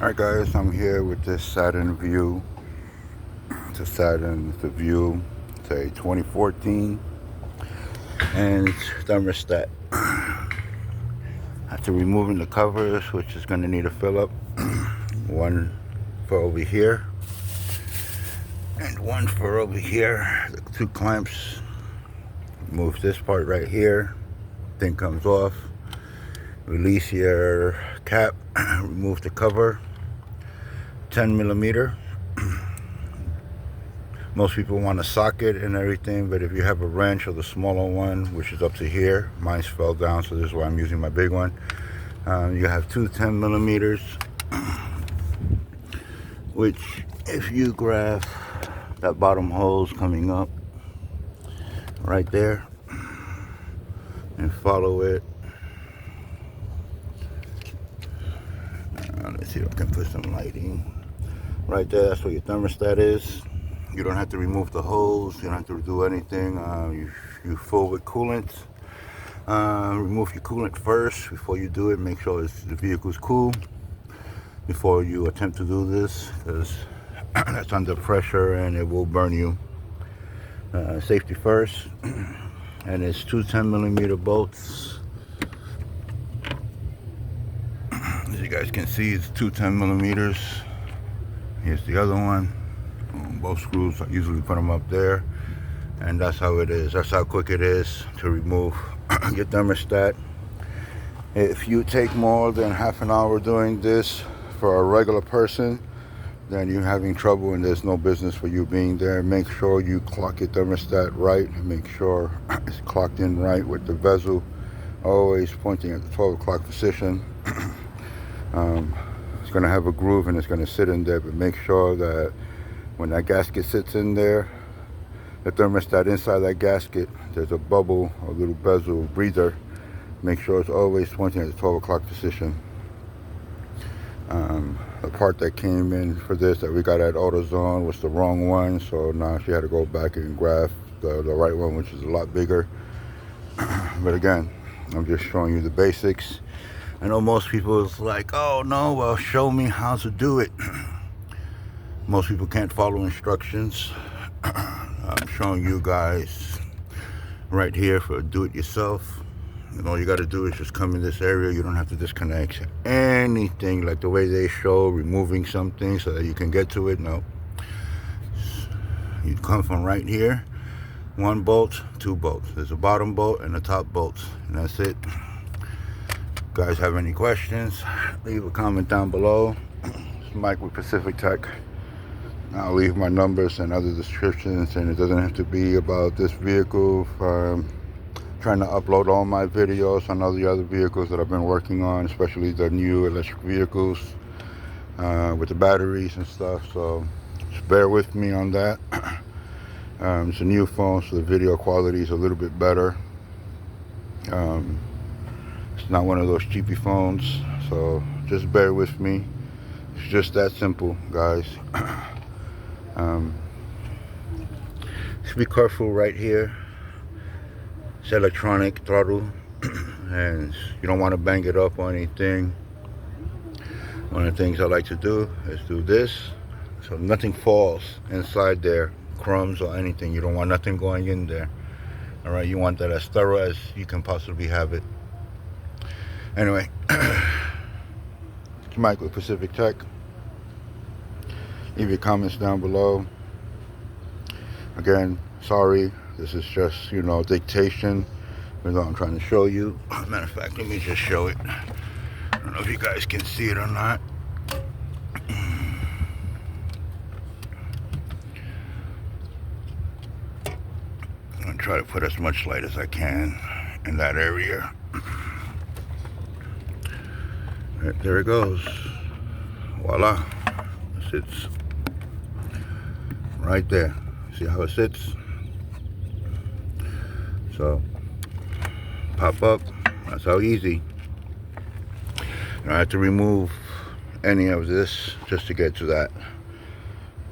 Alright guys, I'm here with this Saturn view. It's a Saturn, it's a view. It's a 2014 and it's thermostat. After removing the covers, which is going to need a fill up, one for over here and one for over here. The two clamps. Remove this part right here. Thing comes off. Release your cap. Remove the cover. 10 millimeter. Most people want a socket and everything, but if you have a wrench or the smaller one, which is up to here, mine fell down, so this is why I'm using my big one. You have two 10 millimeters, which if you grab that bottom hose coming up right there and follow it, let's see if I can put some lighting right there. That's where your thermostat is. You don't have to remove the hose, you don't have to do anything. You fill with coolant. Remove your coolant first before you do it. Make sure the vehicle's cool before you attempt to do this, because that's under pressure and it will burn you. Safety first. And it's two 10 millimeter bolts. As you guys can see, it's two 10 millimeters. Here's the other one. Both screws, I usually put them up there, and that's how it is. That's how quick it is to remove your thermostat. If you take more than half an hour doing this for a regular person, then you're having trouble and there's no business for you being there. Make sure you clock your thermostat right. Make sure it's clocked in right with the bezel always pointing at the 12 o'clock position. It's going to have a groove and it's going to sit in there, but make sure that when that gasket sits in there, the thermostat inside that gasket, there's a bubble, a little bezel breather. Make sure it's always pointing at the 12 o'clock position. The part that came in for this that we got at AutoZone was the wrong one, so now she had to go back and grab the right one, which is a lot bigger. But again, I'm just showing you the basics. I know most people is like, oh no, well show me how to do it. Most people can't follow instructions. I'm showing you guys right here for do-it-yourself. And all you got to do is just come in this area. You don't have to disconnect anything like the way they show, removing something so that you can get to it. No. You come from right here. One bolt, two bolts. There's a bottom bolt and a top bolt. And that's it. Guys have any questions, leave a comment down below. It's Mike with Pacific Tech. I'll leave my numbers and other descriptions, and it doesn't have to be about this vehicle. I'm trying to upload all my videos on all the other vehicles that I've been working on, especially the new electric vehicles with the batteries and stuff, so just bear with me on that. It's a new phone, so the video quality is a little bit better. It's not one of those cheapy phones, so just bear with me. It's just that simple, guys. Just be careful right here. It's electronic throttle, and you don't want to bang it up or anything. One of the things I like to do is do this, so nothing falls inside there, crumbs or anything. You don't want nothing going in there. All right, you want that as thorough as you can possibly have it. Anyway, it's Mike with Pacific Tech. Leave your comments down below. Again, sorry, this is just, dictation, even though I'm trying to show you. Matter of fact, let me just show it. I don't know if you guys can see it or not. I'm going to try to put as much light as I can in that area. Right, there it goes. Voila. It sits right there. See how it sits? So, pop up. That's how easy. You don't have to remove any of this just to get to that.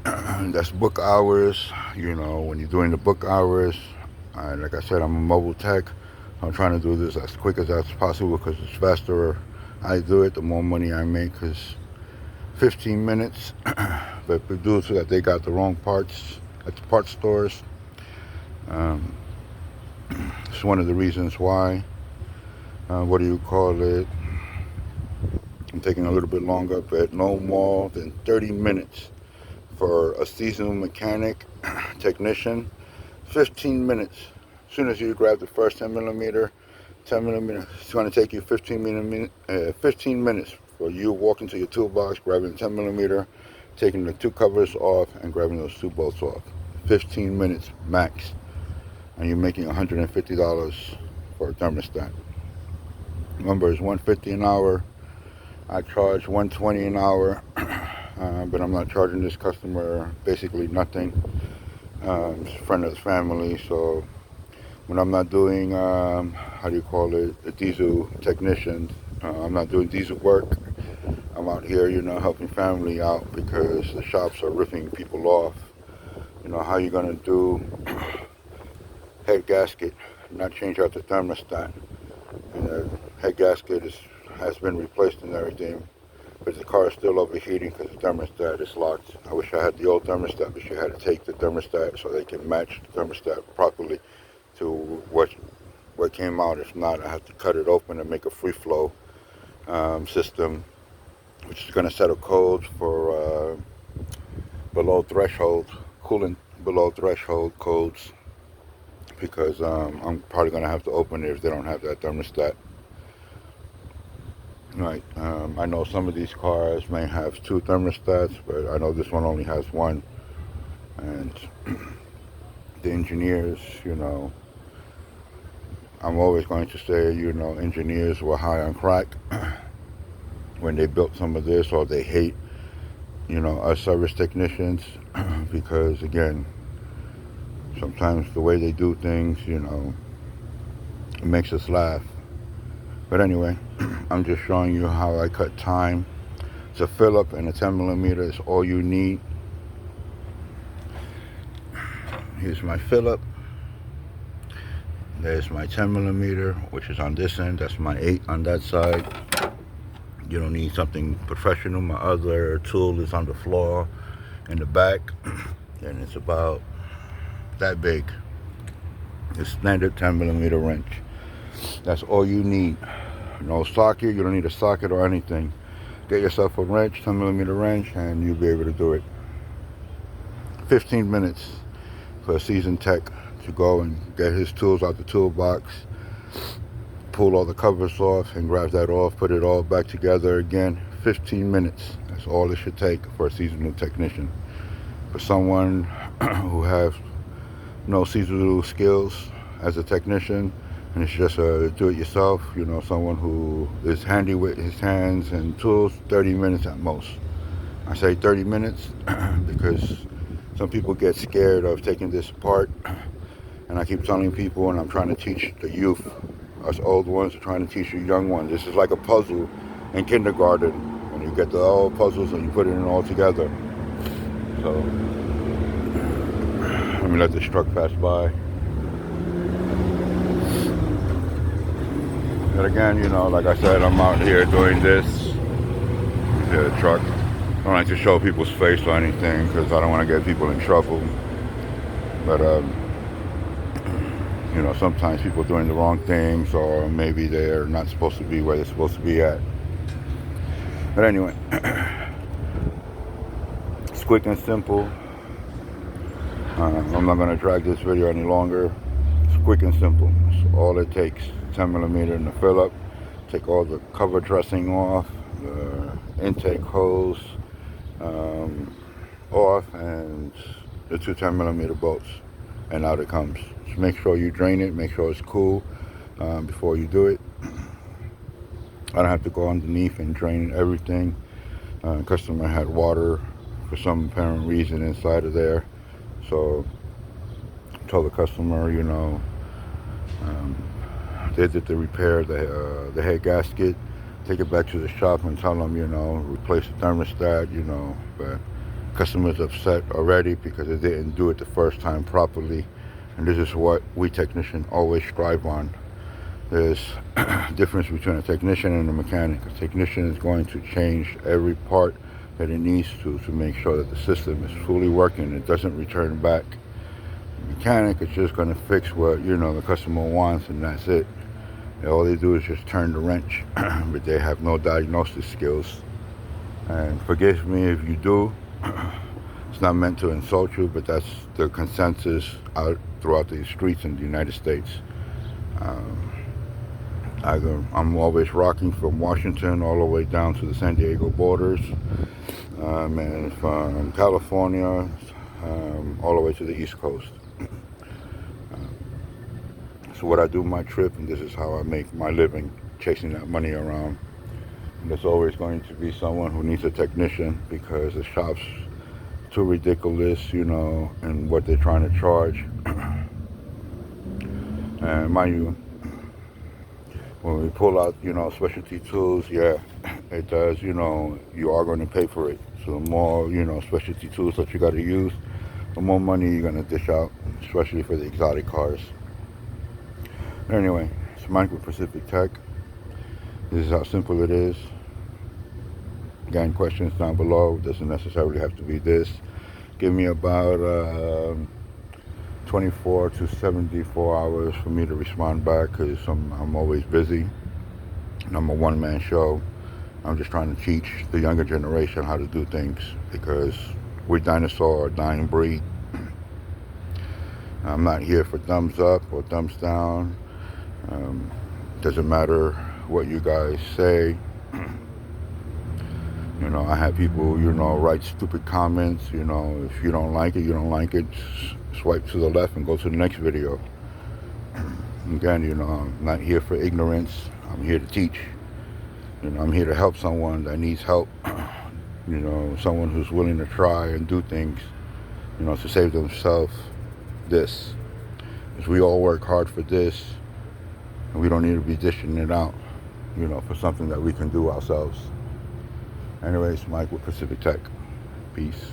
That's book hours. When you're doing the book hours, like I said, I'm a mobile tech. I'm trying to do this as quick as that's possible because it's faster I do it, the more money I make, because 15 minutes, but due to that they got the wrong parts at the parts stores. It's one of the reasons why. What do you call it? I'm taking a little bit longer, but no more than 30 minutes for a seasonal mechanic technician. 15 minutes. As soon as you grab the first 10 millimeter, it's going to take you 15 minutes for you walking to your toolbox, grabbing the 10 millimeter, taking the two covers off, and grabbing those two bolts off. 15 minutes max. And you're making $150 for a thermostat. Number is $150 an hour. I charge $120 an hour, but I'm not charging this customer basically nothing. It's a friend of the family, so when I'm not doing, the diesel technician, I'm not doing diesel work. I'm out here, helping family out because the shops are ripping people off. How you gonna do head gasket, not change out the thermostat, and the head gasket has been replaced and everything, but the car is still overheating because the thermostat is locked. I wish I had the old thermostat, but you had to take the thermostat so they can match the thermostat properly to what came out. If not, I have to cut it open and make a free flow system, which is going to set a code for below threshold, coolant below threshold codes, because I'm probably going to have to open it if they don't have that thermostat. Right. I know some of these cars may have two thermostats, but I know this one only has one. And the engineers, I'm always going to say, engineers were high on crack when they built some of this, or they hate, us service technicians, because again, sometimes the way they do things, it makes us laugh. But anyway, I'm just showing you how I cut time. It's a fill-up and a 10 millimeter is all you need. Here's my fill-up. There's my 10 millimeter, which is on this end. That's my 8 on that side. You don't need something professional. My other tool is on the floor in the back, and it's about that big. It's standard 10 millimeter wrench. That's all you need. No socket. You don't need a socket or anything. Get yourself a wrench, 10 millimeter wrench, and you'll be able to do it. 15 minutes for a seasoned tech to go and get his tools out the toolbox, pull all the covers off and grab that off, put it all back together again. 15 minutes. That's all it should take for a seasonal technician. For someone who has no seasonal skills as a technician, and it's just a do-it-yourself, someone who is handy with his hands and tools, 30 minutes at most. I say 30 minutes because some people get scared of taking this apart, and I keep telling people, and I'm trying to teach the youth, us old ones are trying to teach you young ones. This is like a puzzle in kindergarten, when you get the all puzzles and you put it in all together. So, let me let this truck pass by. But again, like I said, I'm out here doing this. The truck. I don't like to show people's face or anything because I don't want to get people in trouble. But, sometimes people are doing the wrong things, or maybe they're not supposed to be where they're supposed to be at. But anyway, it's quick and simple. I'm not going to drag this video any longer. It's quick and simple. It's all it takes. 10 millimeter in the fill-up. Take all the cover dressing off, the intake hose off, and the two 10 millimeter bolts, and out it comes. Just make sure you drain it, make sure it's cool before you do it. I don't have to go underneath and drain everything. Customer had water for some apparent reason inside of there, so I told the customer, they did the repair, the head gasket, take it back to the shop and tell them, replace the thermostat, but customer's upset already because they didn't do it the first time properly. And this is what we technicians always strive on. There's a difference between a technician and a mechanic. A technician is going to change every part that it needs to make sure that the system is fully working. It doesn't return back. The mechanic is just going to fix what, the customer wants, and that's it. And all they do is just turn the wrench, but they have no diagnosis skills. And forgive me if you do. It's not meant to insult you, but that's the consensus out throughout the streets in the United States. I'm always rocking from Washington all the way down to the San Diego borders, and from California all the way to the East Coast. So what I do my trip, and this is how I make my living, chasing that money around. And there's always going to be someone who needs a technician because the shop's too ridiculous, and what they're trying to charge. And mind you, when we pull out, specialty tools, yeah, it does, you are going to pay for it. So the more, specialty tools that you got to use, the more money you're going to dish out, especially for the exotic cars. Anyway, it's Mike with Pacific Tech. This is how simple it is. Again, questions down below. It doesn't necessarily have to be this. Give me about 24 to 74 hours for me to respond back, because I'm always busy and I'm a one-man show. I'm just trying to teach the younger generation how to do things, because we're dinosaur, dying breed. I'm not here for thumbs up or thumbs down. Doesn't matter what you guys say. I have people, write stupid comments. If you don't like it, you don't like it. Swipe to the left and go to the next video. Again, I'm not here for ignorance. I'm here to teach. I'm here to help someone that needs help. Someone who's willing to try and do things, to save themselves this. Because we all work hard for this, and we don't need to be dishing it out, for something that we can do ourselves. Anyways, Mike with Pacific Tech. Peace.